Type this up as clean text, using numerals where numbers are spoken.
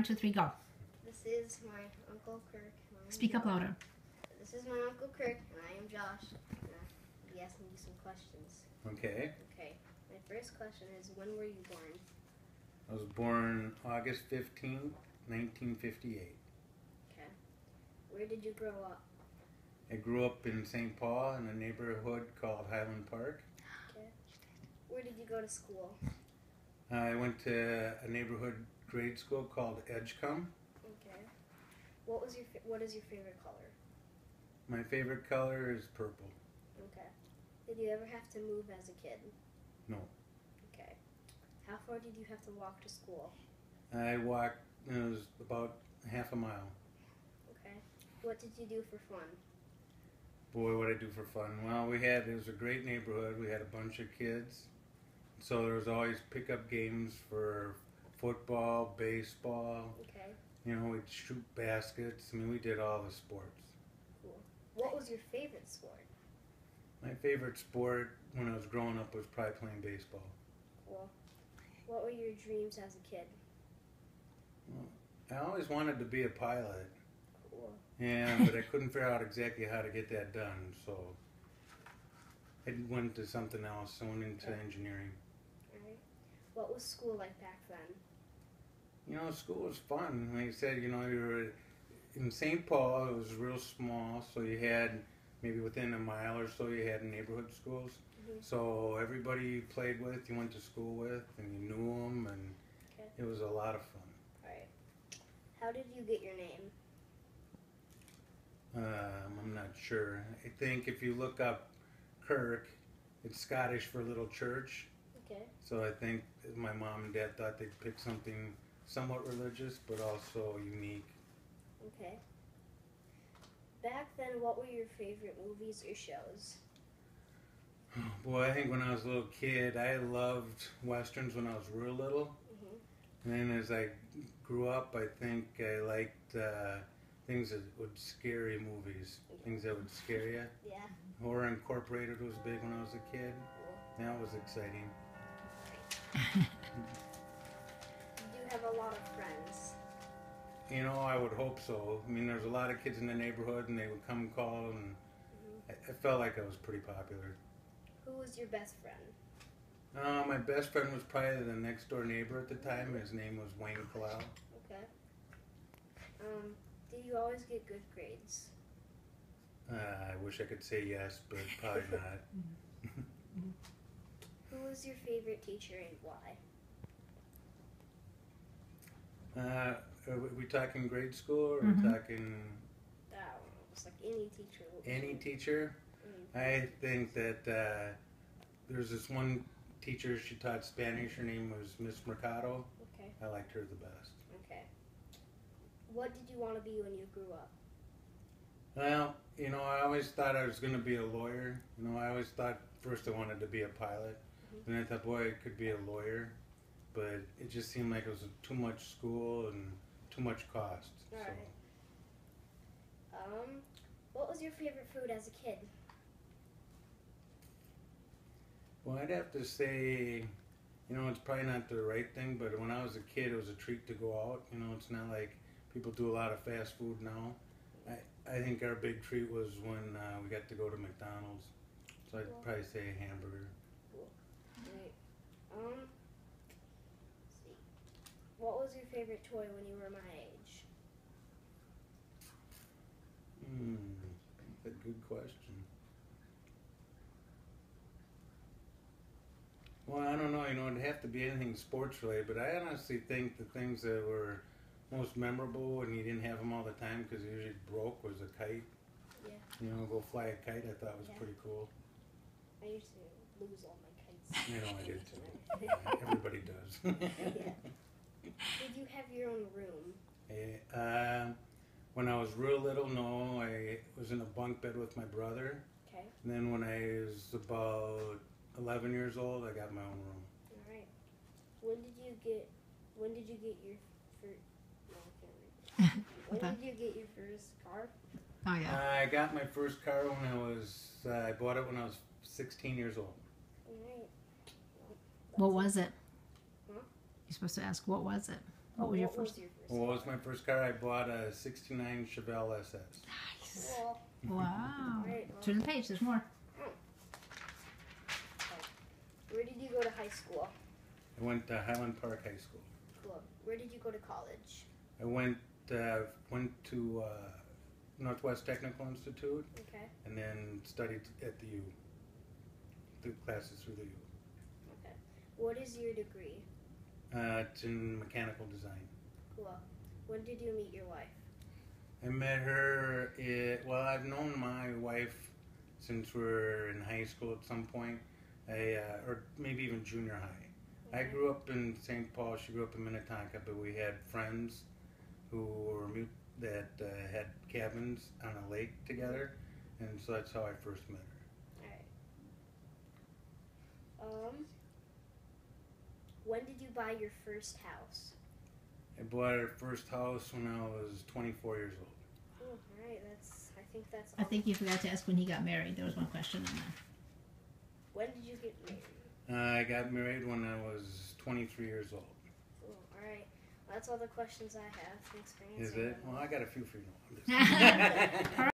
2, 3, go. This is my Uncle Kirk. Speak up louder. This is my Uncle Kirk, and I am Josh. I'll be asking you some questions. Okay. Okay. My first question is, when were you born? I was born August 15th, 1958. Okay. Where did you grow up? I grew up in St. Paul in a neighborhood called Highland Park. Okay. Where did you go to school? I went to a neighborhood grade school called Edgecombe. Okay. What is your favorite color? My favorite color is purple. Okay. Did you ever have to move as a kid? No. Okay. How far did you have to walk to school? I walked, it was about half a mile. Okay. What did you do for fun? Boy, what I do for fun. Well, it was a great neighborhood. We had a bunch of kids. So there was always pickup games for football, baseball. Okay. You know, we'd shoot baskets. I mean, we did all the sports. Cool. What was your favorite sport? My favorite sport when I was growing up was probably playing baseball. Cool. What were your dreams as a kid? Well, I always wanted to be a pilot. Cool. But I couldn't figure out exactly how to get that done, so I went to something else. I went into engineering. Alright. What was school like back then? You know, school was fun. Like I said, you know, you were in St. Paul. It was real small, so you had maybe within a mile or so you had neighborhood schools. Mm-hmm. So everybody you played with, you went to school with, and you knew them, and it was a lot of fun. Alright. How did you get your name? I'm not sure. I think if you look up Kirk, it's Scottish for little church. Okay. So I think my mom and dad thought they'd pick something somewhat religious, but also unique. Okay. Back then, what were your favorite movies or shows? Boy, I think when I was a little kid, I loved westerns when I was real little. Mm-hmm. And then as I grew up, I think I liked things that would scare you movies. Things that would scare you. Yeah. Horror Incorporated was big when I was a kid. Cool. That was exciting. Did you have a lot of friends? You know, I would hope so. I mean, there's a lot of kids in the neighborhood, and they would come and call, and I felt like I was pretty popular. Who was your best friend? My best friend was probably the next door neighbor at the time. His name was Wayne Kalau. Okay. Did you always get good grades? I wish I could say yes, but probably not. Who was your favorite teacher and why? Are we talking grade school, or are we talking I don't know. It's like any teacher. any teacher? I think that there's this one teacher, she taught Spanish. Her name was Miss Mercado. Okay. I liked her the best. Okay. What did you want to be when you grew up? Well, you know, I always thought I was going to be a lawyer. You know, I always thought first I wanted to be a pilot. And I thought, boy, I could be a lawyer. But it just seemed like it was too much school and too much cost. All right. What was your favorite food as a kid? Well, I'd have to say, you know, it's probably not the right thing, but when I was a kid, it was a treat to go out. You know, it's not like people do a lot of fast food now. I think our big treat was when we got to go to McDonald's. So I'd probably say a hamburger. Cool. Right. Let's see. What was your favorite toy when you were my age? That's a good question. Well, I don't know. You know, it'd have to be anything sports related, but I honestly think the things that were most memorable and you didn't have them all the time because it usually broke was a kite. Yeah. You know, go fly a kite, I thought was pretty cool. I used to lose all my kites. You know, I did too. Everybody does. Yeah. Did you have your own room? When I was real little, no. I was in a bunk bed with my brother. Okay. And then when I was about 11 years old, I got my own room. All right. When did you get your first? No, I can't read. When did you get your first car? Oh yeah. I got my first car when I bought it when I was 16 years old. All right. What was it? Huh? You're supposed to ask, what was it? What was your first? Well, what was my first car? I bought a '69 Chevelle SS. Nice. Cool. Wow. Right, well. Turn the page. There's more. Where did you go to high school? I went to Highland Park High School. Cool. Where did you go to college? I went to Northwest Technical Institute, Okay. and then studied at the U. The classes through the U. Okay. What is your degree? It's in mechanical design. Cool. When did you meet your wife? I met her. Well, I've known my wife since we were in high school at some point, or maybe even junior high. I grew up in St. Paul. She grew up in Minnetonka, but we had friends who were that had cabins on a lake together, and so that's how I first met her. All right. When did you buy your first house? I bought our first house when I was 24 years old. Oh, all right. I think that's all. I think you forgot to ask when he got married. There was one question on that. When did you get married? I got married when I was 23 years old. Oh, all right. Well, that's all the questions I have. Thanks for answering. Is it? them. Well, I got a few for you.